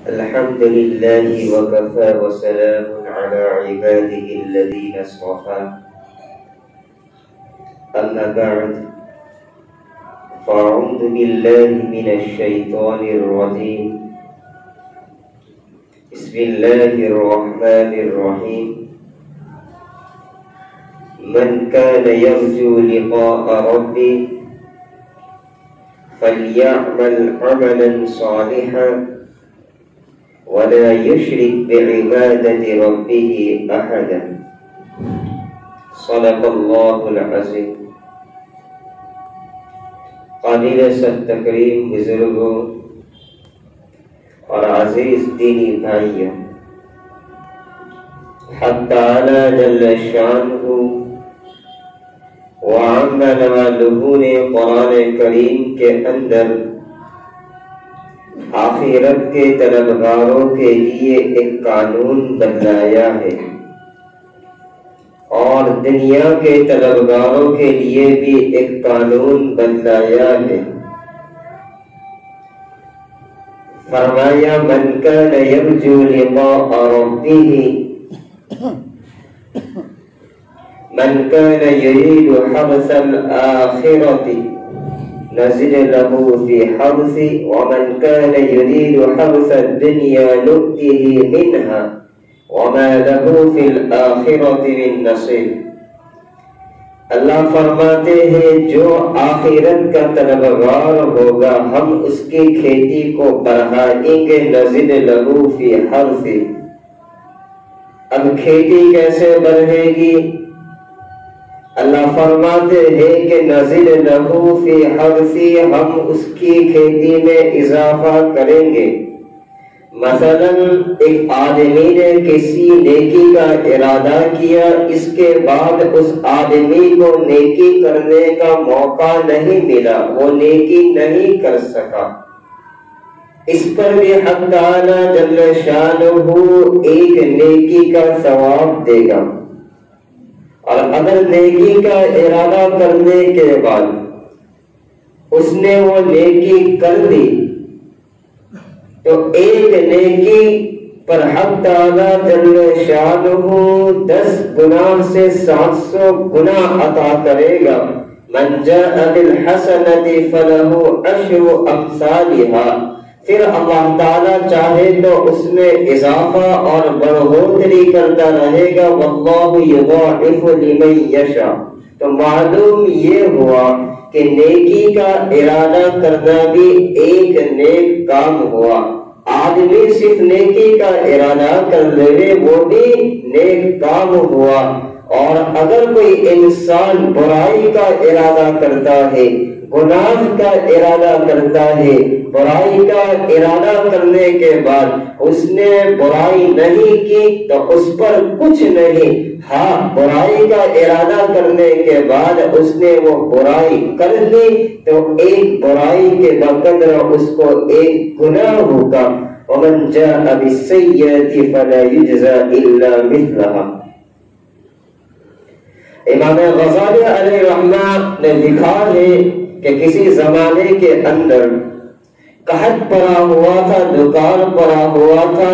الحمد لله وكفى وسلام على عباده الذين اصطفى أما بعد فأعوذ بالله من الشيطان الرجيم بسم الله الرحمن الرحيم من كان يرجو لقاء ربه فليعمل عملا صالحا ولا يشرك بعبادة ربه أحدا صدق الله العظيم. قابل ست تکریم بزرگوں اور عزیز دینی بھائیوں، حق تعالی جل شانہ وعم نوالہ نے قرآن کریم کے اندر آخرت کے طلبگاروں کے لیے ایک قانون بتلایا ہے اور دنیا کے طلبگاروں کے لیے بھی ایک قانون بتلایا ہے. فرمایا من کان یرجو لقاء ربہ من کان یرید حرث الآخرۃ نزد له في حرثه ومن كان يريد حرث الدنيا نؤته منها وما له في الآخرة من نصيب. اللہ فرماتے ہیں جو آخرت کا طلبگار ہوگا ہم اس کی کھیتی کو بڑھائیں گے. نزد له في حرثه. اب کھیتی کیسے بڑھے گی؟ اللہ فرماتے ہیں کہ نزل لہو فی حرثی، ہم اس کی کھیتی میں اضافہ کریں گے. مثلا ایک آدمی نے کسی نیکی کا ارادہ کیا، اس کے بعد اس آدمی کو نیکی کرنے کا موقع نہیں ملا، وہ نیکی نہیں کر سکا. اس پر بھی حق تعالی جل شانہ ایک نیکی کا ثواب دے گا. اور اگر نیکی کا ارادہ کرنے کے بعد اس نے وہ نیکی کر لی تو ایک نیکی پر حق تعالی جل شانہ 10 گناہ سے 700 گناہ عطا کرے گا. من جاء بالحسنۃ فلہ عشر امثالها. پھر اللہ تعالیٰ چاہے تو اس میں اضافہ اور بڑھوتری کرتا رہے گا. واللہ یضاعف لمن یشاء. تو معلوم یہ ہوا کہ نیکی کا ارادہ کرنا بھی ایک نیک کام ہوا. آدمی صرف نیکی کا ارادہ کر لے وہ بھی نیک کام ہوا. اور اگر کوئی انسان برائی کا ارادہ کرتا ہے، گناہ کا ارادہ کرتا ہے، برائی کا ارادہ کرنے کے بعد اس نے برائی نہیں کی تو اس پر کچھ نہیں. ہاں، برائی کا ارادہ کرنے کے بعد اس نے وہ برائی کر لی تو ایک برائی کے بقدر اس کو ایک گناہ ہوگا. ومن جاء بالسیئۃ فلا یجزی الا مثلها. امام غزالی علیہ رحمہ نے لکھا ہے کہ کسی زمانے کے اندر قحط پڑا ہوا تھا، دکان پڑا ہوا تھا.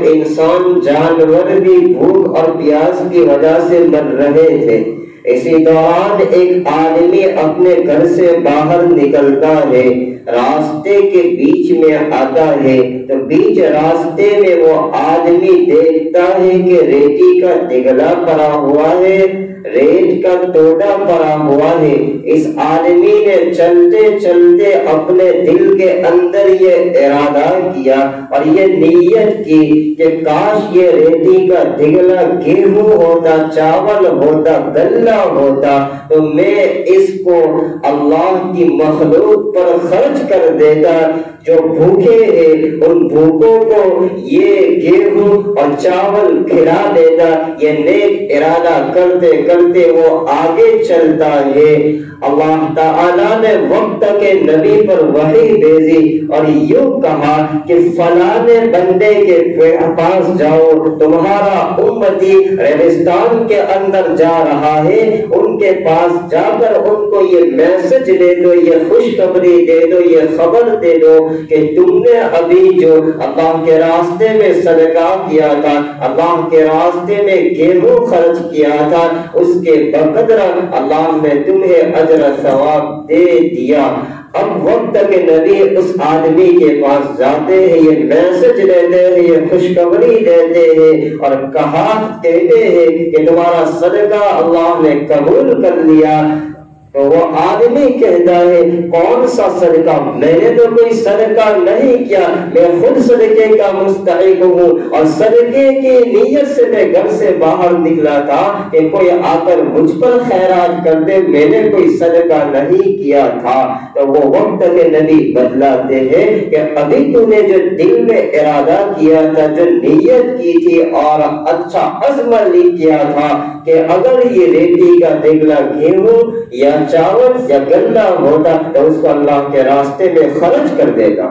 انسان جانور بھی بھوک اور پیاس کی وجہ سے مر رہے تھے. اسی دوران ایک آدمی اپنے گھر سے باہر نکلتا ہے، راستے کے بیچ میں آتا ہے تو بیچ راستے میں وہ آدمی دیکھتا ہے کہ ریتی کا دگلا پڑا ہوا ہے، ریت کا ٹوٹا پڑا ہوا ہے. اس آدمی نے چلتے چلتے اپنے دل کے اندر یہ ارادہ کیا اور یہ نیت کی کہ کاش یہ ریتی کا دگلا گیہوں ہوتا، چاول ہوتا، غلہ ہوتا تو میں اس کو اللہ کی مخلوق پر خرچ کر دیتا. جو بھوکے ہیں ان بھوکوں کو یہ گیہوں اور چاول کھلا دیتا. یہ نیک ارادہ کرتے کرتے وہ آگے چلتا ہے. اللہ تعالیٰ نے وقت کے نبی پر وحی بھیجی اور یوں کہا کہ فلانے بندے کے پاس جاؤ، تمہارا امتی ریگستان کے اندر جا رہا ہے، ان کے پاس جا کر ان کو یہ میسج دے دو، یہ خوشخبری دے دو، یہ خبر دے دو کہ تم نے ابھی جو اللہ کے راستے میں صدقہ کیا تھا، اللہ کے راستے میں گیہوں خرچ کیا تھا، اس کے بقدر اللہ نے تمہیں اجر ثواب دے دیا۔ اب وقت کے نبی اس آدمی کے پاس جاتے ہیں، یہ میسج دیتے ہیں، یہ خوشخبری دیتے ہیں اور کہتے ہیں کہ تمہارا صدقہ اللہ نے قبول کر لیا۔ تو وہ آدمی کہتا ہے کون سا صدقہ؟ میں نے تو کوئی صدقہ نہیں کیا، میں خود صدقے کا مستحق ہوں، اور صدقے کی نیت سے میں گھر سے باہر نکلا تھا کہ کوئی آ کر مجھ پر خیرات کر دے، میں نے کوئی صدقہ نہیں کیا تھا۔ تو وہ وقت کے نبی بدلاتے ہیں کہ ابھی تو نے جو دل میں ارادہ کیا تھا، جو نیت کی تھی اور اچھا عزم کیا تھا کہ اگر یہ ریتی کا دیگلا گیہوں یا چاول یا گندہ ہوتا تو اس کو اللہ کے راستے میں خرچ کر دے گا،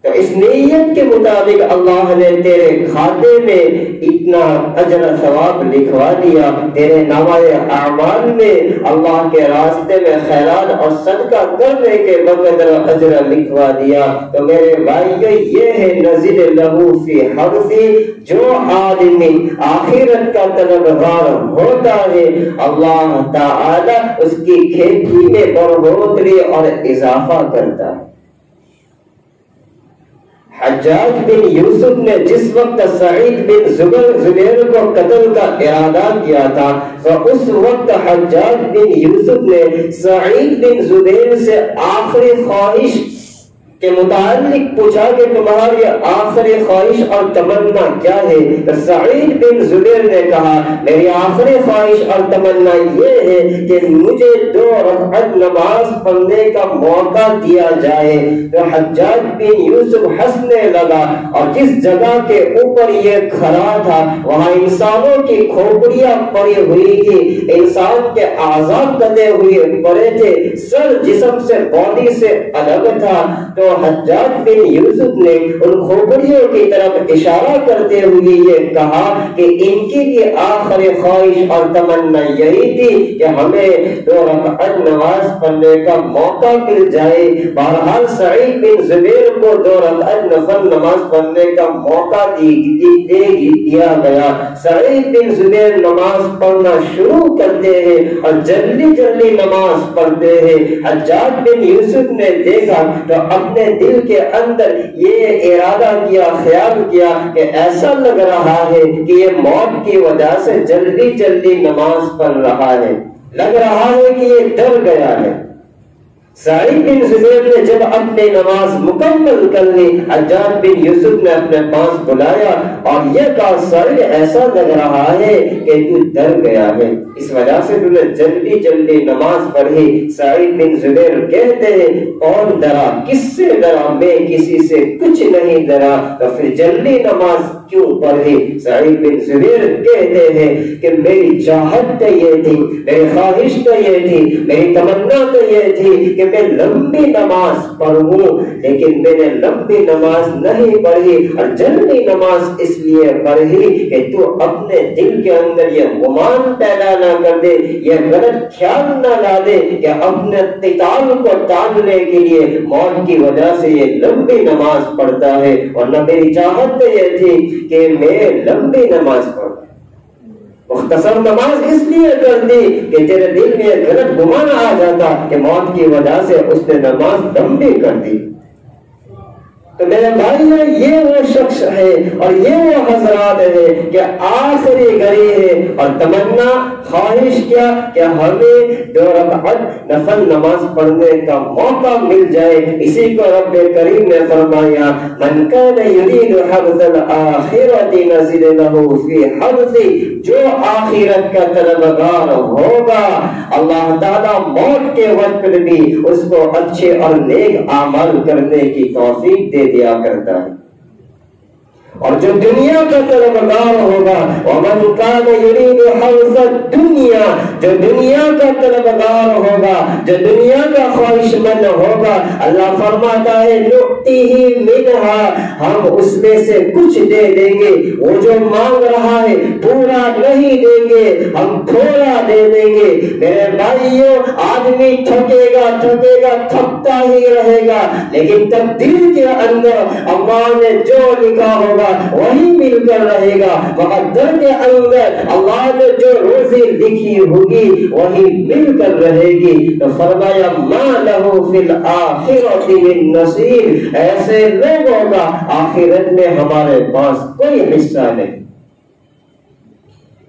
تو اس نیت کے مطابق اللہ نے تیرے کھاتے میں اتنا اجر ثواب لکھوا دیا، تیرے نامۂ اعمال میں اللہ کے راستے میں خیرات اور صدقہ کرنے کے بقدر اجر لکھوا دیا۔ تو میرے بھائیو، یہ ہے نزل لہو فی حرثی، جو آدمی آخرت کا طلبگار ہوتا ہے اللہ تعالی اس کی کھیتی میں بڑھوتری اور اضافہ کرتا ہے۔ حجاج بن یوسف نے جس وقت سعید بن زبیر کو قتل کا ارادہ کیا تھا تو اس وقت حجاج بن یوسف نے سعید بن زبیر سے آخری خواہش کے متعلق پوچھا کہ تمہاری آخری خواہش اور تمنا کیا ہے؟ تو سعید بن زبیر نے کہا میری آخری خواہش اور تمنا یہ ہے کہ مجھے 2 رکعت نماز پڑھنے کا موقع دیا جائے۔ تو حجاج بن یوسف ہنسنے لگا، اور جس جگہ کے اوپر یہ کھڑا تھا وہاں انسانوں کی کھوپڑیاں پڑی ہوئی تھی، انسان کے اعضاء کٹے ہوئے پڑے تھے، سر جسم سے باڈی سے الگ تھا۔ تو حجاج بن یوسف نے ان کھوپڑیوں کی طرف اشارہ کرتے ہوئے یہ کہا کہ ان کی یہ آخری خواہش اور تمنا یہی تھی کہ ہمیں 2 رکعت نماز پڑھنے کا موقع مل جائے۔ بہرحال سعید بن زبیر کو 2 رکعت نفل نماز پڑھنے کا موقع دیا گیا۔ سعید بن زبیر نماز پڑھنا شروع کرتے ہیں اور جلدی جلدی نماز پڑھتے ہیں۔ حجاج بن یوسف نے دیکھا تو اپنے دل کے اندر یہ ارادہ کیا، خیال کیا کہ ایسا لگ رہا ہے کہ یہ موت کی وجہ سے جلدی جلدی نماز پڑھ رہا ہے، لگ رہا ہے کہ یہ ڈر گیا ہے۔ سعید بن زبیر نے جب اپنی نماز مکمل کر لی، حجاج بن یوسف نے اپنے پاس بلایا اور یہ کہا سعید ایسا لگ رہا ہے کہ تو ڈر گیا ہے، اس وجہ سے تو نے جلدی جلدی نماز پڑھی۔ سعید بن زبیر کہتے ہیں کون ڈرا، کس سے ڈرا؟ میں کسی سے کچھ نہیں ڈرا، تو پھر جلدی نماز کیوں پڑھی؟ سعید بن زبیر کہتے ہیں کہ میری چاہت تو یہ تھی، میری خواہش تو یہ تھی، میری تمنا تو یہ تھی کہ میں لمبی نماز پڑھوں، لیکن میں نے لمبی نماز نہیں پڑھی اور جلدی نماز اس لیے پڑھی کہ تو اپنے دل کے اندر یہ گمان پیدا نہ کر دے، یہ غلط خیال نہ لا دے کہ اپنے قتال کو ٹالنے کے لیے موت کی وجہ سے یہ لمبی نماز پڑھتا ہے، ورنہ میری چاہت تو یہ تھی کہ میں لمبی نماز پڑھوں۔ مختصر نماز اس لیے کر دی کہ تیرے دل میں غلط گمان آ جاتا کہ موت کی وجہ سے اس نے نماز لمبی کر دی۔ تو میرے بھائیو، یہ وہ شخص ہے اور یہ وہ حضرات ہے کہ آخری گھڑی ہے اور تمنا خواہش کیا کہ ہمیں 2 رکعت نفل نماز پڑھنے کا موقع مل جائے۔ اسی کو رب کریم نے فرمایا من کان یرید حرث الآخرۃ نزد لہ فی حرثہ، جو آخرت کا طلبگار ہوگا اللہ تعالیٰ موت کے وقت بھی اس کو اچھے اور نیک اعمال کرنے کی توفیق دے دیا کرتا ہے۔ اور جو دنیا کا طلبگار ہوگا ومن کان یرید حرث الدنیا، جو دنیا کا طلبگار ہوگا، جو دنیا کا خواہش مند ہوگا، اللہ فرماتا ہے نؤتیہ منہا، ہم اس میں سے کچھ دے دیں گے۔ وہ جو مانگ رہا ہے پورا نہیں دیں گے، ہم تھوڑا دے دیں گے۔ میرے بھائیوں، آدمی تھکے گا تھکتا ہی رہے گا، لیکن تقدیر کے اندر اللہ نے جو لکھا ہوگا وہی مل کر رہے گا۔ مقدر کے اندر اللہ نے جو روزی لکھی ہوگی وہی مل کر رہے گی۔ تو فرمایا ما لہ فی الآخرۃ من نصیب، ایسے لوگوں کا آخرت میں ہمارے پاس کوئی حصہ نہیں۔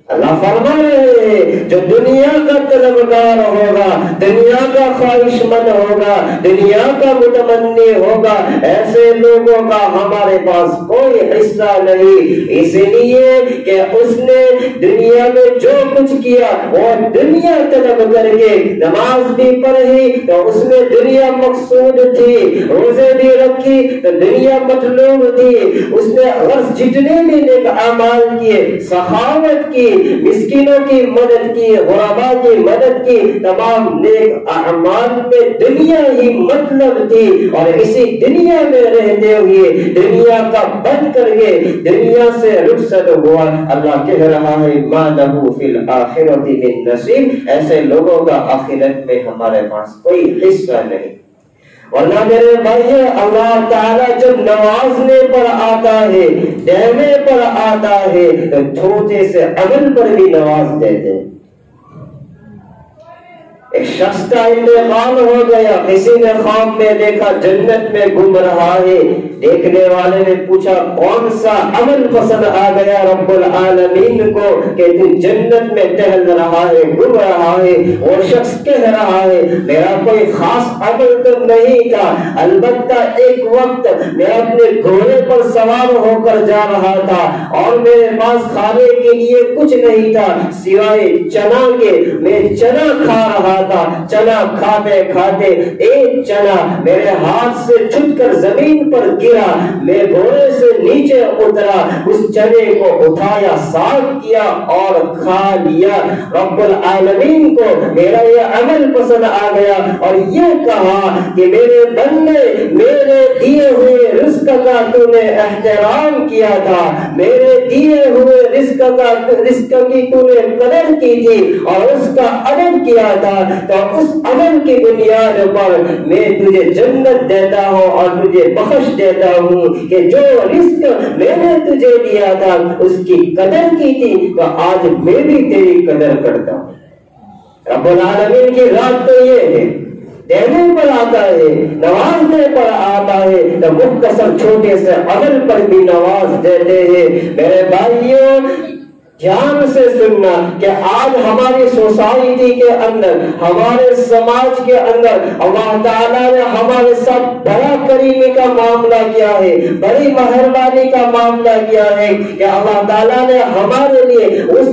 اللہ فرما رہے ہیں جو دنیا کا طلبگار ہوگا، دنیا کا خواہش مند ہوگا، دنیا کا متمنی ہوگا، ایسے لوگوں کا ہمارے پاس کوئی حصہ نہیں۔ اس لیے کہ اس نے دنیا میں جو کچھ کیا وہ دنیا طلب کر کے نماز بھی پڑھی تو اس میں دنیا مقصود تھی، روزے بھی رکھی تو دنیا مطلوب تھی، اس نے غرض جتنے بھی نیک اعمال کیے، سخاوت کی، مسکینوں کی مدد کی، غرباء کی مدد کی، تمام نیک اعمال میں دنیا ہی مطلب تھی۔ اور اسی دنیا میں رہتے ہوئے دنیا کا بند کر کے دنیا سے رخصت ہوا۔ اللہ کہہ رہا ہے ما لہ فی الآخرۃ من نصیب، ایسے لوگوں کا آخرت میں ہمارے پاس کوئی حصہ نہیں۔ ورنہ میرے بھائی، اللہ تعالیٰ جب نوازنے پر آتا ہے، دینے پر آتا ہے تو چھوٹے سے عمل پر بھی نواز دیتے ہیں۔ ایک شخص کا انتقال ہو گیا، کسی نے خواب میں دیکھا جنت میں گھوم رہا ہے، دیکھنے والے نے پوچھا کون سا عمل پسند آ گیا رب العالمین کو کہ تو جنت میں ٹہل رہا ہے، گھوم رہا ہے؟ وہ شخص کہہ رہا ہے میرا کوئی خاص عمل تو نہیں تھا، البتہ ایک وقت میں اپنے گھوڑے پر سوار ہو کر جا رہا تھا اور میرے پاس کھانے کے لیے کچھ نہیں تھا سوائے چنا کے، میں چنا کھا رہا تھا، چنا کھاتے کھاتے ایک چنا میرے ہاتھ سے چھٹ کر زمین پر گرا، میں گھوڑے سے نیچے اترا، اس چنے کو اٹھایا، صاف کیا اور کھا لیا۔ رب العالمین کو میرا یہ عمل پسند آ گیا اور یہ کہا کہ میرے بندے، میرے دیے ہوئے رزق کا تو نے احترام کیا تھا، میرے دیے ہوئے رزق کی تو نے قدر کی تھی اور اس کا ادب کیا تھا، تو اس عمل کی بنیاد پر میں تجھے جنت دیتا ہوں اور تجھے بخش دیتا ہوں کہ جو رزق میں نے تجھے دیا تھا اس کی قدر کی تھی تو آج میں بھی تیری قدر کرتا ہوں۔ رب العالمین کی رات تو یہ ہے، دینے پر آتا ہے، نوازنے پر آتا ہے تو مختصر چھوٹے سے عمل پر بھی نواز دیتے ہیں۔ میرے بھائیوں، دھیان سے سننا کہ آج ہماری سوسائٹی کے اندر، ہمارے سماج کے اندر اللہ تعالیٰ نے ہمارے ساتھ بڑا کریمی کا معاملہ کیا ہے، بڑی مہربانی کا معاملہ کیا ہے کہ اللہ تعالیٰ نے ہمارے لیے اس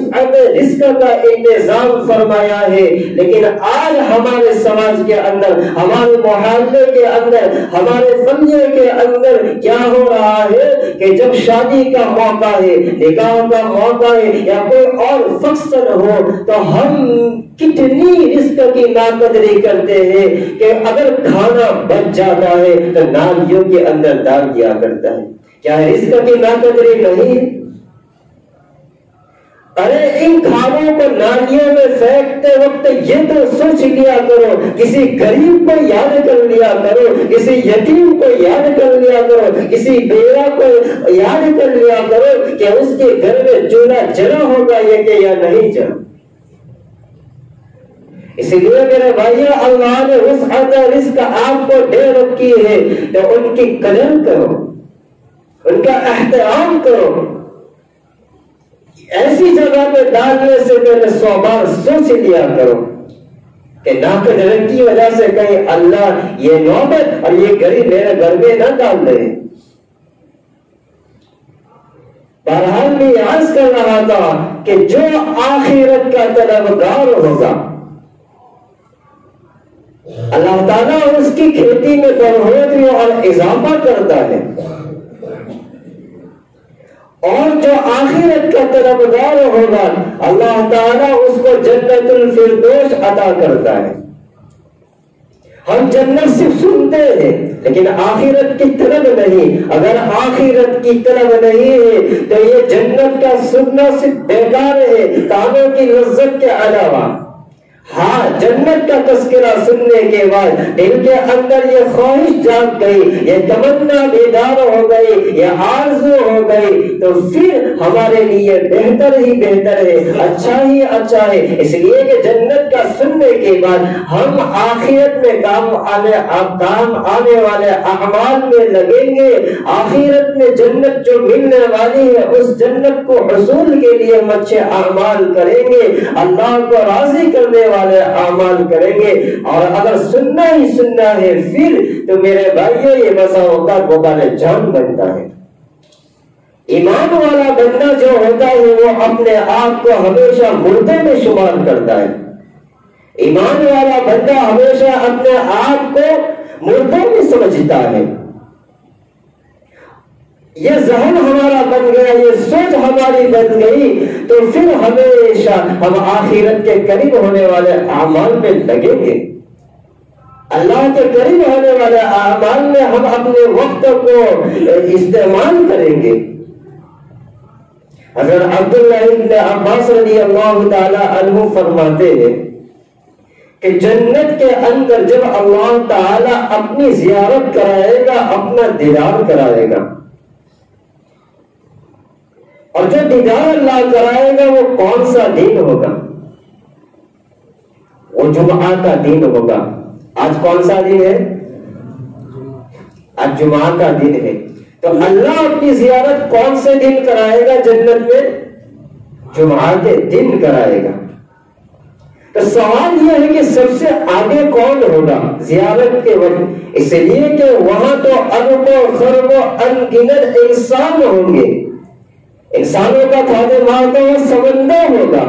رزق کا انتظام فرمایا ہے۔ لیکن آج ہمارے سماج کے اندر، ہمارے محلے کے اندر، ہمارے فمیلے کے اندر کیا ہو رہا ہے کہ جب شادی کا موقع ہے، نکاح کا موقع ہے یا کوئی اور فنکشن ہو تو ہم کتنی رزق کی ناقدری کرتے ہیں کہ اگر کھانا بچ جاتا ہے تو نالیوں کے اندر ڈال دیا کرتا ہے۔ کیا رزق کی ناقدری نہیں ہے؟ ارے ان کھانوں کو نالیوں میں پھینکتے وقت یہ تو سوچ لیا کرو، کسی غریب کو یاد کر لیا کرو، کسی یتیم کو یاد کر لیا کرو، کسی بیوہ کو یاد کر لیا کرو کہ اس کے گھر میں چولہا جلا ہوگا یہ کہ یا نہیں جلا۔ اس لیے میرے بھائیو، اللہ نے وسعت رزق آپ کو دے رکھی ہے تو ان کی قدر کرو، ان کا احترام کرو۔ ایسی جگہ پہ ڈالنے سے پہلے 100 بار سوچ لیا کرو کہ ناقدری کی وجہ سے کہیں اللہ یہ نوبت اور یہ گھڑی میرے گھر میں نہ ڈال دے۔ بہرحال میں عرض کر رہا تھا کہ جو آخرت کا طلبگار ہوگا اللہ تعالیٰ اس کی کھیتی میں بڑھوتری اور اضافہ کرتا ہے۔ اور جو آخرت کا طلبگار ہوگا اللہ تعالیٰ اس کو جنت الفردوس عطا کرتا ہے۔ ہم جنت صرف سنتے ہیں لیکن آخرت کی طلب نہیں۔ اگر آخرت کی طلب نہیں ہے تو یہ جنت کا سننا صرف بیکار ہے کانوں کی لذت کے علاوہ۔ ہاں، جنت کا تذکرہ سننے کے بعد دل کے اندر یہ خواہش جاگ گئی، یہ تمنا بیدار ہو گئی، یہ آرزو ہو گئی، تو پھر ہمارے لیے بہتر ہی بہتر ہے، اچھا ہی اچھا ہے۔ اس لیے کہ جنت کا سننے کے بعد ہم آخرت میں کام آنے والے اعمال میں لگیں گے۔ آخرت میں جنت جو ملنے والی ہے اس جنت کو حصول کے لیے ہم اچھے اعمال کریں گے، اللہ کو راضی کرنے والے اعمال کریں گے۔ اور اگر سننا ہی سننا ہے پھر تو میرے بھائیوں یہ بسا اوقات وبال جان بنتا ہے۔ ایمان والا بندہ جو ہوتا ہے وہ اپنے آپ کو ہمیشہ مردے میں شمار کرتا ہے۔ ایمان والا بندہ ہمیشہ اپنے آپ کو مردے میں سمجھتا ہے۔ یہ ذہن ہمارا بن گیا، یہ سوچ ہماری بن گئی تو پھر ہمیشہ ہم آخرت کے قریب ہونے والے اعمال میں لگیں گے، اللہ کے قریب ہونے والے اعمال میں ہم اپنے وقت کو استعمال کریں گے۔ حضرت عبداللہ ابن عباس رضی اللہ تعالی عنہ فرماتے ہیں کہ جنت کے اندر جب اللہ تعالی اپنی زیارت کرائے گا، اپنا دیدار کرائے گا، اور جو دیدار اللہ کرائے گا وہ کون سا دن ہوگا؟ وہ جمعہ کا دن ہوگا۔ آج کون سا دن ہے؟ آج جمعہ کا دن ہے۔ تو اللہ اپنی زیارت کون سے دن کرائے گا جنت میں؟ جمعہ کے دن کرائے گا۔ تو سوال یہ ہے کہ سب سے آگے کون ہوگا زیارت کے وقت؟ اس لیے کہ وہاں تو اربوں خربوں انگنت انسان ہوں گے، انسانوں کا تھانے مارتا ہوا سمندر ہوگا۔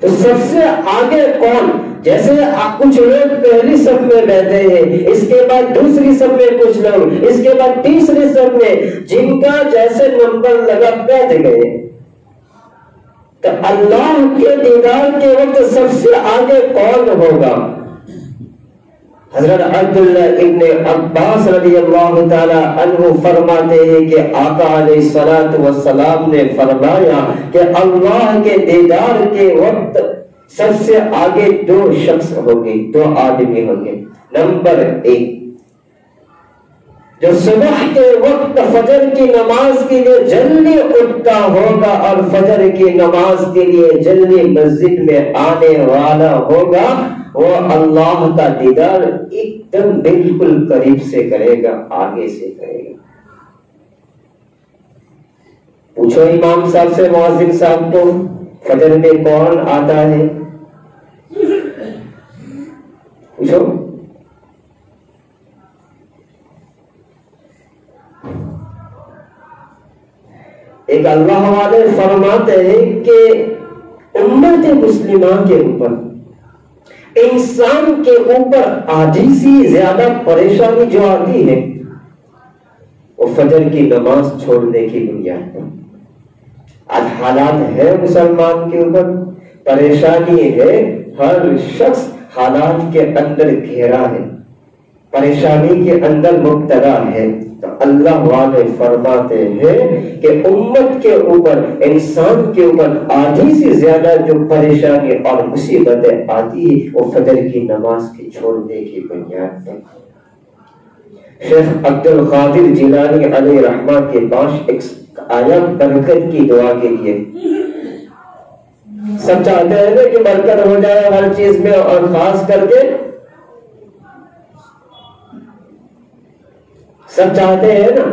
تو سب سے آگے کون؟ جیسے کچھ لوگ پہلی صف میں بیٹھے ہیں، اس کے بعد دوسری صف میں کچھ لوگ، اس کے بعد تیسری صف میں، جن کا جیسے نمبر لگا بیٹھ گئے۔ تو اللہ کے دیدار کے وقت سب سے آگے کون ہوگا؟ حضرت عبداللہ ابن عباس رضی اللہ تعالی عنہ فرماتے ہیں کہ آقا علیہ الصلوۃ والسلام نے فرمایا کہ اللہ کے دیدار کے وقت سب سے آگے دو شخص ہوں گے، دو آدمی ہوں گے۔ نمبر 1، جو صبح کے وقت فجر کی نماز کے لیے جلدی اٹھتا ہوگا اور فجر کی نماز کے لیے جلدی مسجد میں آنے والا ہوگا، وہ اللہ کا دیدار ایک دم بالکل قریب سے کرے گا، آگے سے کرے گا۔ پوچھو امام صاحب سے، مؤذن صاحب کو، فجر میں کون آتا ہے؟ پوچھو۔ ایک اللہ والے فرماتے ہیں کہ امت مسلمہ کے اوپر، انسان کے اوپر عاجزی زیادہ پریشانی جو آتی ہے وہ فجر کی نماز چھوڑنے کی بنیاد پر۔ آج حالات ہے مسلمان کے اوپر، پریشانی ہے، ہر شخص حالات کے اندر گھیرا ہے، پریشانی کے اندر مبتلا ہے۔ تو اللہ والے فرماتے ہیں کہ امت کے اوپر، انسان کے اوپر آدھی سے زیادہ جو پریشانی اور مصیبتیں آتی ہے وہ فجر کی نماز کی چھوڑنے کی بنیاد پر۔ شیخ عبد القادر جیلانی علیہ رحمہ کے پاس ایک آیا برکت کی دعا کے لیے۔ سب چاہتے ہیں نا کہ برکت ہو جائے ہر چیز میں، اور خاص کر کے سب چاہتے ہیں نا۔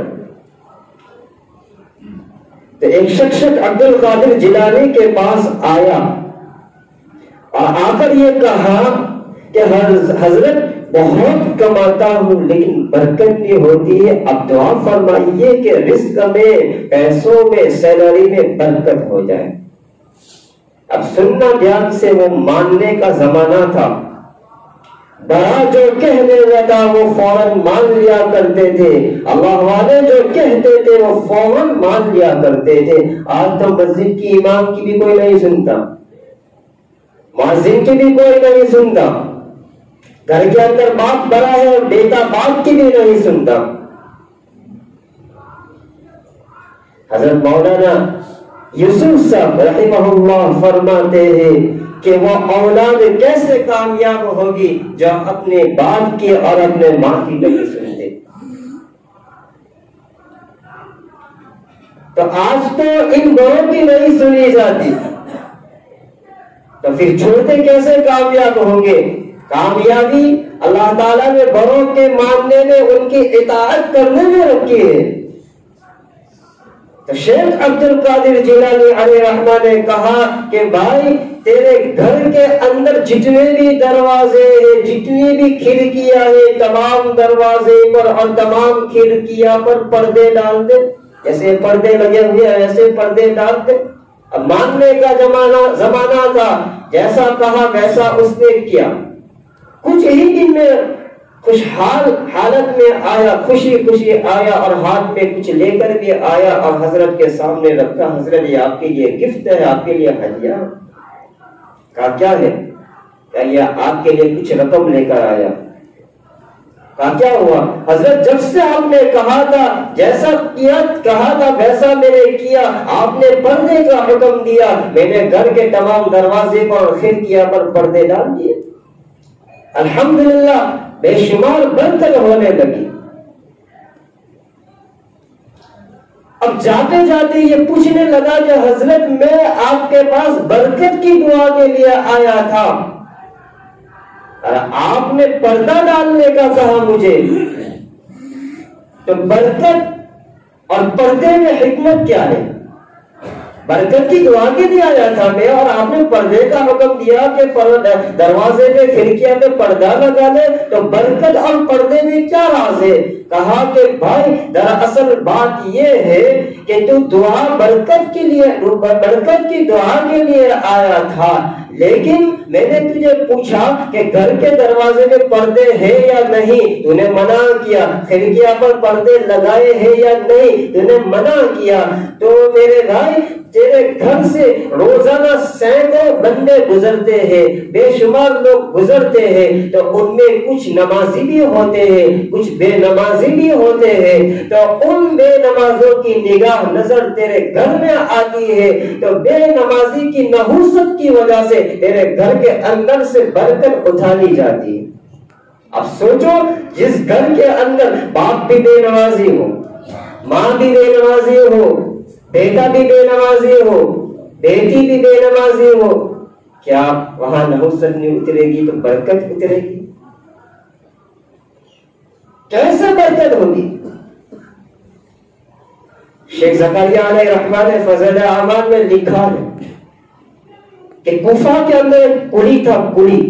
تو ایک شخص عبد القادر جیلانی کے پاس آیا اور آ کر یہ کہا کہ حضرت بہت کماتا ہوں لیکن برکت نہیں ہوتی ہے، اب دعا فرمائیے کہ رزق میں، پیسوں میں، سیلری میں برکت ہو جائے۔ اب سننا دھیان سے، وہ ماننے کا زمانہ تھا۔ بڑا جو کہنے لگا وہ فوراً مان لیا کرتے تھے، اللہ والے جو کہتے تھے وہ فوراً مان لیا کرتے تھے۔ آج تو مسجد کی امام کی بھی کوئی نہیں سنتا، مؤذن کی بھی کوئی نہیں سنتا، گھر کے اندر باپ بڑا ہے بیٹا باپ کی بھی نہیں سنتا۔ حضرت مولانا یوسف صاحب رحمہ اللہ فرماتے ہیں کہ وہ اولاد کیسے کامیاب ہوگی جو اپنے باپ کی اور اپنے ماں کی نہیں سنتے۔ تو آج تو ان بڑوں کی نہیں سنی جاتی، تو پھر چھوٹے کیسے کامیاب ہوں گے؟ کامیابی اللہ تعالیٰ نے بڑوں کے ماننے میں، ان کی اطاعت کرنے میں رکھی ہے۔ تو شیخ عبد القادر جیلانی علیہ رحمہ نے کہا کہ بھائی تیرے گھر کے اندر جتنے بھی دروازے ہیں، جتنی بھی کھڑکیاں ہیں، تمام دروازے پر اور تمام کھڑکیاں پر پردے ڈال دے، ایسے پردے لگے ہوئے ہیں ایسے پردے ڈال دے۔ اب ماننے کا زمانہ تھا، جیسا کہا ویسا اس نے کیا۔ کچھ ہی دن میں خوشحال حالت میں آیا، خوشی خوشی آیا اور ہاتھ میں کچھ لے کر بھی آیا اور حضرت کے سامنے رکھا۔ حضرت یہ آپ کے لیے گفٹ ہے، آپ کے لیے ہدیہ۔ کہا کیا ہے؟ کہا یہ آپ کے لیے کچھ رقم لے کر آیا۔ کہا کیا ہوا؟ حضرت جب سے آپ نے کہا تھا، جیسا کہا تھا ویسا میں نے کیا، آپ نے پردے کا حکم دیا، میں نے گھر کے تمام دروازے پر اور کھڑکیاں پر پردے ڈال دیے۔ الحمدللہ بے شمار برکت ہونے لگی۔ اب جاتے جاتے یہ پوچھنے لگا کہ حضرت میں آپ کے پاس برکت کی دعا کے لیے آیا تھا، آپ نے پردہ ڈالنے کا کہا مجھے، تو برکت اور پردے میں حکمت کیا ہے؟ برکت کی دعا کے لیے آیا تھا میں، اور آپ نے پردے کا حکم دیا کہ دروازے پہ کھڑکیاں پہ پردہ لگا دے، تو برکت اور پردے میں کیا راز ہے؟ کہا کہ بھائی دراصل بات یہ ہے کہ تو برکت کی دعا کے لیے آیا تھا، لیکن میں نے تجھے پوچھا کہ گھر کے دروازے میں پردے ہیں یا نہیں، تو نے منع کیا، کھڑکیاں پر پردے لگائے ہیں یا نہیں، تو نے منع کیا۔ تو میرے بھائی تیرے گھر سے روزانہ سینکڑوں بندے گزرتے ہیں، بے شمار لوگ گزرتے ہیں، تو ان میں کچھ نمازی بھی ہوتے ہیں کچھ بے نمازی بھی ہوتے ہیں، تو ان بے نمازوں کی نگاہ نظر تیرے گھر میں آتی ہے، تو بے نمازی کی نحوست کی وجہ سے تیرے گھر کے اندر سے برکت اٹھا لی جاتی ہے۔ اب سوچو جس گھر کے اندر باپ بھی بے نمازی ہو، ماں بھی بے نمازی ہو، بیٹا بھی بے نمازی ہو، بیٹی بھی بے نمازی ہو، کیا وہاں نحوست نہیں اترے گی تو برکت اترے گی؟ کیسے برکت ہوگی؟ شیخ زکریا علیہ رحمہ نے فضل اعمال میں لکھا ہے کہ کوفہ کے اندر ایک کلی تھا، کلی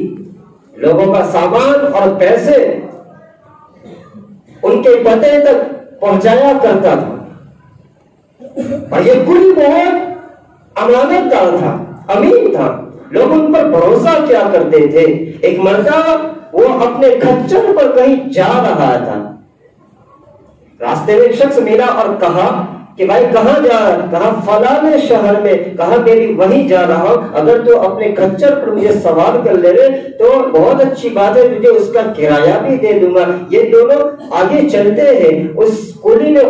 لوگوں کا سامان اور پیسے ان کے پتے تک پہنچایا کرتا تھا، اور یہ کلی بہت امانت دار تھا، امین تھا، لوگ ان پر بھروسہ کیا کرتے تھے۔ ایک مرتبہ وہ اپنے کھچر پر کہیں جا رہا تھا، راستے میں ایک شخص ملا اور کہا کہ بھائی کہاں جا رہا ہے؟ کہا فلاں شہر میں۔ کہا میں بھی وہیں جا رہا ہوں، اگر تو اپنے کھچر پر مجھے سوار کر لے رہے تو بہت اچھی بات ہے، تجھے اس کا کرایہ بھی دے دوں گا۔ یہ دونوں آگے چلتے ہیں، اس کولی نے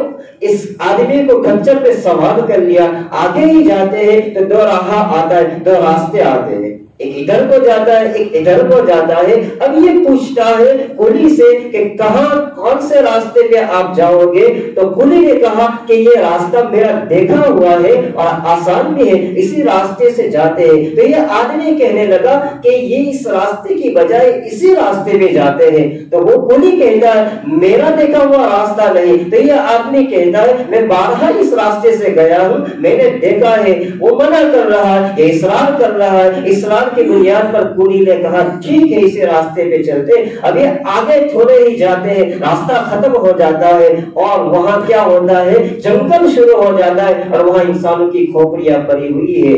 اس آدمی کو کھچر پہ سوار کر لیا، آگے ہی جاتے ہیں تو دو راہ آتا ہے، دو راستے آتے ہیں، ایک ادھر کو جاتا ہے ایک ادھر کو جاتا ہے۔ اب یہ پوچھتا ہے کولی سے کہ کہاں کون سے راستے پہ آپ جاؤ گے؟ تو کولی نے کہا کہ یہ راستہ میرا دیکھا ہوا ہے اور آسان بھی ہے، اسی راستے سے جاتے ہیں۔ تو یہ آدمی کہنے لگا کہ یہ اس راستے کی بجائے اسی راستے پہ جاتے ہیں۔ تو وہ کولی کہتا ہے میرا دیکھا ہوا راستہ نہیں۔ تو یہ آدمی کہتا ہے میں بارہا اس راستے سے گیا ہوں، میں نے دیکھا ہے۔ وہ منع کر رہا ہے، یہ اصرار کر رہا ہے۔ اصرار کی بنیاد پر کولی نے کہا ٹھیک ہے اسی راستے پہ چلتے۔ اب یہ آگے تھوڑے ہی جاتے ہیں، راستہ ختم ہو جاتا ہے اور وہاں کیا ہوتا ہے، جنگل شروع ہو جاتا ہے اور وہاں انسانوں کی کھوپڑیاں پڑی ہوئی ہے۔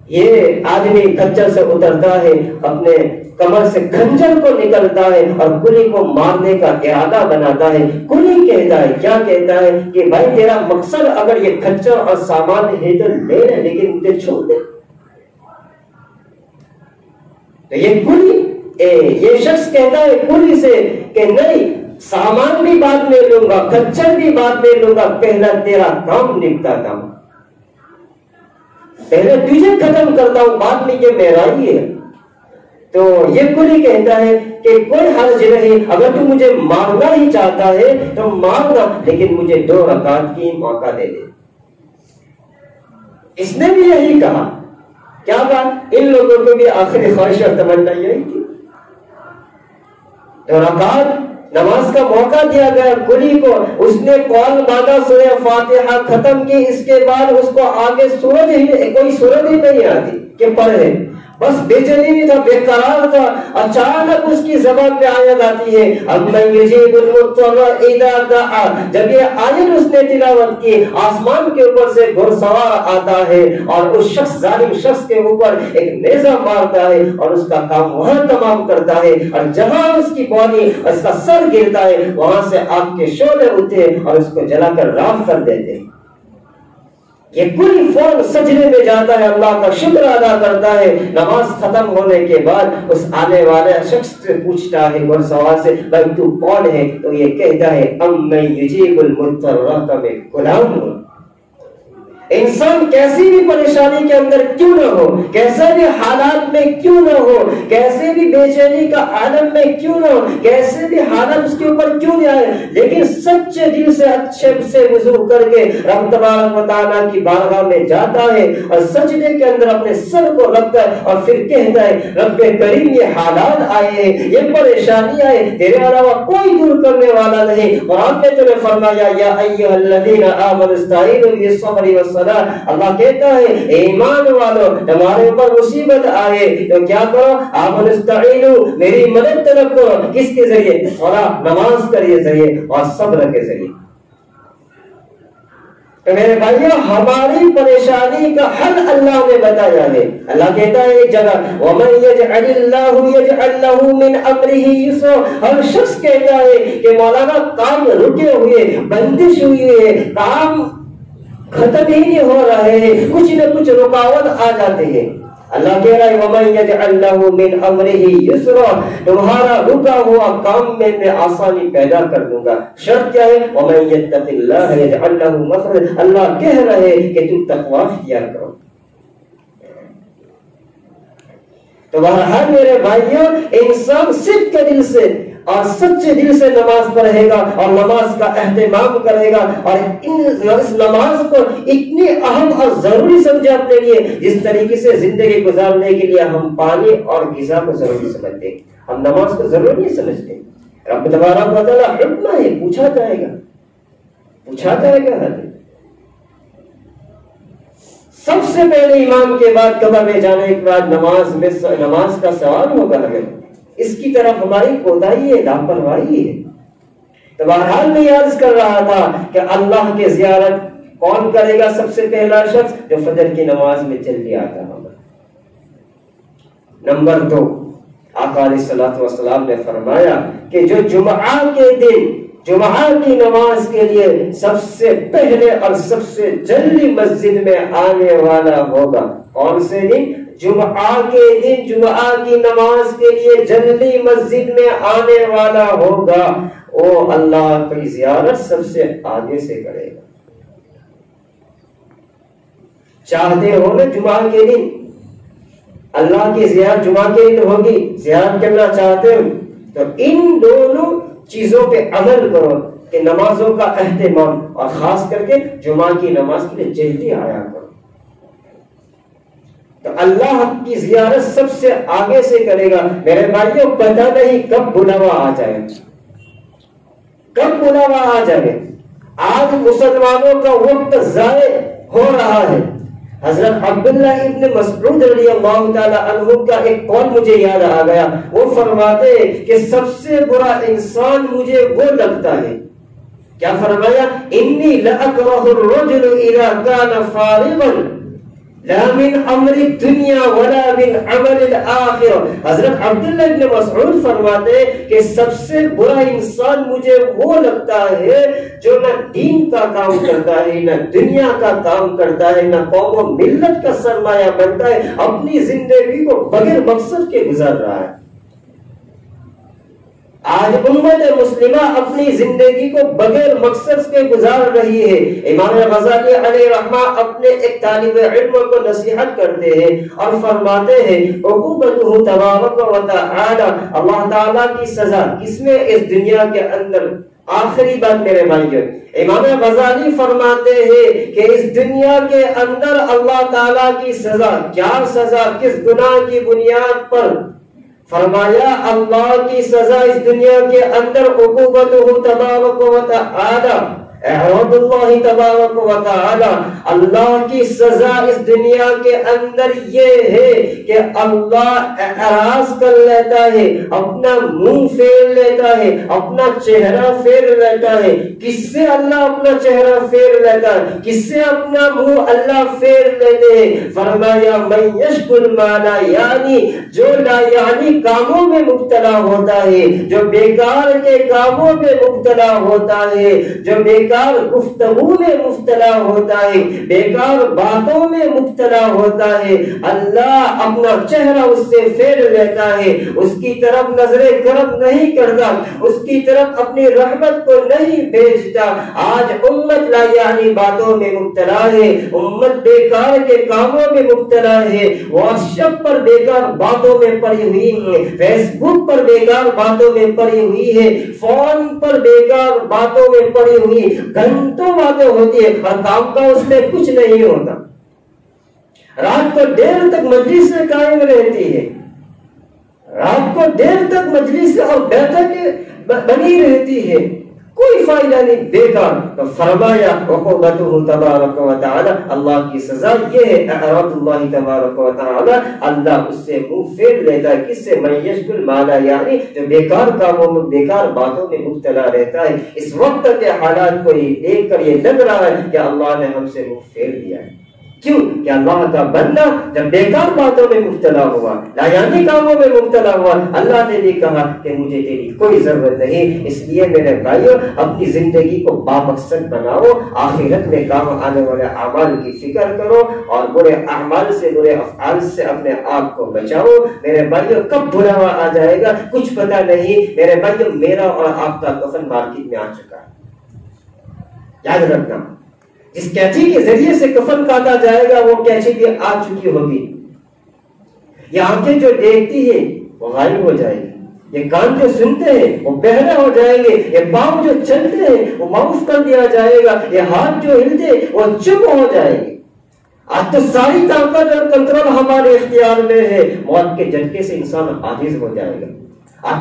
یہ آدمی کچر سے اترتا ہے، اپنے کمر سے خنجر کو نکلتا ہے اور کلی کو مارنے کا ارادہ بناتا ہے. کلی کہتا ہے، کیا کہتا ہے کہ بھائی تیرا مقصد اگر یہ خنجر اور سامان ہے تو لے لے، لیکن مجھے چھوڑ دے. تو یہ کلی یہ شخص کہتا ہے کلی سے کہ نہیں، سامان بھی بعد میں لوں گا، خنجر بھی بعد میں لوں گا، پہلا تیرا کام نپٹاتا ہوں، پہلے تجھے ختم کرتا ہوں، بعد میں یہ میرا ہی ہے. تو یہ کلی کہتا ہے کہ کوئی حرج نہیں، اگر تو مجھے مارنا ہی چاہتا ہے تو مارنا، لیکن مجھے 2 رکعت کی موقع دے دے. اس نے بھی یہی کہا. کیا بات، ان لوگوں کو بھی آخری خواہش اور تمنا یہی تھی. 2 رکعت نماز کا موقع دیا گیا کلی کو. اس نے قول مانا، سورہ فاتحہ ختم کی، اس کے بعد اس کو آگے کوئی سورت ہی نہیں آتی کہ پڑھے. بس بے چینی تھا، بے قرار تھا. اچانک اس کی زبان پہ آیت آتی ہے، امن یجیب المضطر اذا دعا. جب یہ آیت اس نے تلاوت کی، آسمان کے اوپر سے گھڑسوار آتا ہے اور اس شخص، ظالم شخص کے اوپر ایک نیزہ مارتا ہے اور اس کا کام وہاں تمام کرتا ہے. اور جہاں اس کی باڈی، اس کا سر گرتا ہے، وہاں سے آگ کے شعلے اٹھتے اور اس کو جلا کر راکھ کر دیتے. یہ کل فوراً سجدے میں جاتا ہے، اللہ کا شکر ادا کرتا ہے. نماز ختم ہونے کے بعد اس آنے والے شخص سے پوچھتا ہے گھڑسوار سے، بھائی تو کون ہے؟ تو یہ کہتا ہے، ام میں یجیب المضطر، کا میں غلام ہوں. انسان کیسی بھی پریشانی کے اندر کیوں نہ ہو، کیسے بھی حالات میں کیوں نہ ہو، کیسے بھی بے چینی کا عالم میں کیوں نہ ہو، کیسے بھی حالت اس کے اوپر کیوں نہ آئے، لیکن سچے دل سے اچھے سے وضو کر کے رب تبارک و تعالیٰ کی بارگاہ میں جاتا ہے اور سجدے کے اندر اپنے سر کو رکھتا ہے اور پھر کہتا ہے، رب کریم یہ حالات آئے ہیں، یہ پریشانی آئے، تیرے علاوہ کوئی دور کرنے والا نہیں. قرآن میں تو نے فرمایا، یا ایھا الذین آمنوا استعینوا بالصبر والصلاۃ. اللہ کہتا ہے، ایمان والو تمہارے اوپر مصیبت آئے تو کیا کرو، آمنوا استعینوا، میری مدد طلب کرو. کس کے ذریعے؟ صلاۃ، نماز کے ذریعے اور صبر کے ذریعے. تو میرے بھائیوں، ہماری پریشانی کا حل اللہ نے بتایا ہے. اللہ کہتا ہے ایک جگہ، وَمَن يَجْعَلِ اللَّهُ يَجْعَلْ لَهُ مِنْ أَمْرِهِ يُسْرًا. ہر شخص کہتا ہے کہ مولانا کام رکے ہوئے، بندش ہوئی ہے، کام ختم ہی نہیں ہو رہے ہیں، کچھ نہ کچھ رکاوٹ آ جاتے ہیں. اللہ کہہ رہا ہے، وَمَن يَجْعَلْ لَهُ مِنْ أَمْرِهِ يُسْرًا، تمہارا رکا ہوا کام میں آسانی پیدا کر دوں گا. شرط کیا ہے؟ وَمَن يَتَّقِ اللَّهَ يَجْعَلْ لَهُ مَخْرَجًا. اللہ کہہ رہے کہ تم تقوی اختیار کرو. تو بہرحال میرے بھائیوں، انسان صدق کے دل سے اور سچے دل سے نماز پڑھے گا اور نماز کا اہتمام کرے گا اور اس نماز کو اتنی اہم اور ضروری سمجھے اپنے لیے، جس طریقے سے زندگی گزارنے کے لیے ہم پانی اور غذا کو ضروری سمجھتے ہیں، ہم نماز کو ضروری نہیں سمجھتے. رب تبارک و تعالیٰ حکم ہے، پوچھا جائے گا. سب سے پہلے ایمان کے بعد قبر میں جانے کے بعد نماز کا سوال ہوگا ہمیں. اس کی طرف ہماری کوتاہی ہے، لاپرواہی ہے. تو بہرحال میں یہ عرض کر رہا تھا کہ اللہ کی زیارت کون کرے گا؟ سب سے پہلا شخص جو فجر کی نماز میں جلدی آتا ہوگا. نمبر 2، آقا علیہ الصلوۃ والسلام نے فرمایا کہ جو جمعہ کے دن جمعہ کی نماز کے لیے سب سے پہلے اور سب سے جلدی مسجد میں آنے والا ہوگا. کون سے دن؟ جمعہ کے دن جمعہ کی نماز کے لیے جلدی مسجد میں آنے والا ہوگا، وہ اللہ کی زیارت سب سے آگے سے کرے گا. چاہتے ہو نا جمعہ کے دن اللہ کی زیارت جمعہ کے دن ہوگی، زیارت کرنا چاہتے ہو تو ان دونوں چیزوں پہ عمل کرو کہ نمازوں کا اہتمام اور خاص کر کے جمعہ کی نماز کے لیے جلدی آیا کرو. تو اللہ کی زیارت سب سے آگے سے کرے گا. میرے بھائیوں، پتہ نہیں کب بلاوا آ جائے. آج مسلمانوں کا وقت ضائع ہو رہا ہے. حضرت عبداللہ ابن مسعود رضی اللہ تعالی عنہ کا ایک قول مجھے یاد آ گیا. وہ فرماتے کہ سب سے برا انسان مجھے وہ لگتا ہے. کیا فرمایا؟ انی لاکرہ الرجل اذا کان فارغا لا من امر الدنیا ولا من عمل الاخرہ۔ حضرت عبداللہ ابن مسعود فرماتے کہ سب سے برا انسان مجھے وہ لگتا ہے جو نہ دین کا کام کرتا ہے، نہ دنیا کا کام کرتا ہے، نہ قوم و ملت کا سرمایہ بنتا ہے، اپنی زندگی کو بغیر مقصد کے گزار رہا ہے۔ آج امت مسلمہ اپنی زندگی کو بغیر مقصد کے گزار رہی ہے۔ امام غزالی علیہ رحمہ اپنے ایک طالب علم کو نصیحت کرتے ہیں اور فرماتے ہیں عقوبتہ تبارک و تعالی، اللہ تعالیٰ کی سزا کس میں؟ اس دنیا کے اندر۔ آخری بات میرے بھائیو، امام غزالی فرماتے ہیں کہ اس دنیا کے اندر اللہ تعالیٰ کی سزا، کیا سزا؟ کس گناہ کی بنیاد پر؟ فرمایا اللہ کی سزا اس دنیا کے اندر عقوبتہ تبارک و تعالی، اعراض اللہ تبارک و تعالی، اللہ کی سزا اس دنیا کے اندر یہ ہے کہ اللہ اعراض کر لیتا ہے، اپنا منہ پھیر لیتا ہے، اپنا چہرہ پھیر لیتا ہے۔ کس سے اللہ اپنا چہرہ پھیر لیتا ہے؟ کس سے اپنا منہ اللہ پھیر لیتے ہیں؟ فرمایا من یشکر ما لا یعنی، جو لا یعنی کاموں میں مبتلا ہوتا ہے، جو بیکار کے کاموں میں مبتلا ہوتا ہے، جو بیکار گفتگو میں مبتلا ہوتا ہے، بیکار باتوں میں مبتلا ہوتا ہے، اللہ اپنا چہرہ اس سے پھیر لیتا ہے، اس کی طرف نظر کرم نہیں کرتا، اس کی طرف اپنی رحمت کو نہیں بھیجتا۔ آج امت لا یعنی باتوں میں مبتلا ہے، امت بیکار کے کاموں میں مبتلا ہے، واٹس ایپ پر بیکار باتوں میں پڑی ہوئی ہے، فیس بک پر بیکار باتوں میں پڑی ہوئی ہے، فون پر بیکار باتوں میں پڑی ہوئی، گھنٹوں باتیں ہوتی ہے اور کام کا اس میں کچھ نہیں ہوتا۔ رات کو دیر تک مجلس سے قائم رہتی ہے، رات کو دیر تک مجلس اور بیٹھک بنی رہتی ہے، کوئی فائدہ نہیں، بیکار۔ تو فرمایا عقوبتہ تبارک و تعالی، اللہ کی سزا یہ ہے اعراض اللہ تبارک و تعالی، اللہ اس سے منہ پھیر لیتا ہے۔ کس سے؟ من یشکر ما لا یعنی، جو بیکار کاموں میں بیکار باتوں میں مبتلا رہتا ہے۔ اس وقت کے حالات کو دیکھ کر یہ لگ رہا ہے کہ اللہ نے ہم سے منہ پھیر دیا ہے۔ کیوں کہ اللہ کا بندہ جب بیکار باتوں میں مبتلا ہوا، لایانی کاموں میں مبتلا ہوا، اللہ نے بھی کہا کہ مجھے تیری کوئی ضرورت نہیں۔ اس لیے میرے بھائیو اپنی زندگی کو بامقصد بناؤ، آخرت میں کام آنے والے اعمال کی فکر کرو اور برے اعمال سے، برے افعال سے اپنے آپ کو بچاؤ۔ میرے بھائیو کب بلاوا آ جائے گا کچھ پتہ نہیں۔ میرے بھائیو میرا اور آپ کا کفن مارکیٹ میں آ چکا ہے، یاد رکھنا۔ جس کینچی کے ذریعے سے کفن کاٹا جائے گا وہ کینچی بھی آ چکی ہوگی۔ یہ آنکھیں جو دیکھتی ہیں وہ غائب ہو جائے گی، یہ کان جو سنتے ہیں وہ بہرے ہو جائیں گے، یہ پاؤں جو چلتے ہیں وہ معاف کر دیا جائے گا، یہ ہاتھ جو ہلتے وہ چپ ہو جائے گے۔ آج تو ساری طاقت اور کنٹرول ہمارے اختیار میں ہے، موت کے جھٹکے سے انسان عاجز ہو جائے گا۔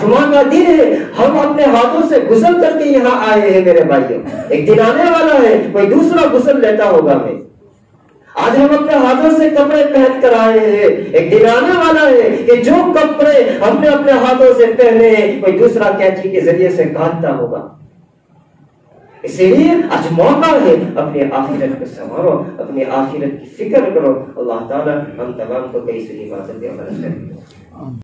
جمعہ کا دن ہے، ہم اپنے ہاتھوں سے غسل کر کے یہاں آئے ہیں میرے بھائیوں، ایک دن آنے والا ہے کوئی دوسرا غسل لیتا ہوگا میں۔ آج ہم اپنے ہاتھوں سے کپڑے پہن کر آئے ہیں، ایک دن آنے والا ہے کہ جو کپڑے ہم نے اپنے ہاتھوں سے پہنے ہیں کوئی دوسرا کینچی کے ذریعے سے کاٹتا ہوگا۔ اسی لیے آج موقع ہے، اپنی آخرت کو سنوارو، اپنی آخرت کی فکر کرو۔ اللہ تعالی ہم تمام کو کئی صحیح باتیں عمل کریں۔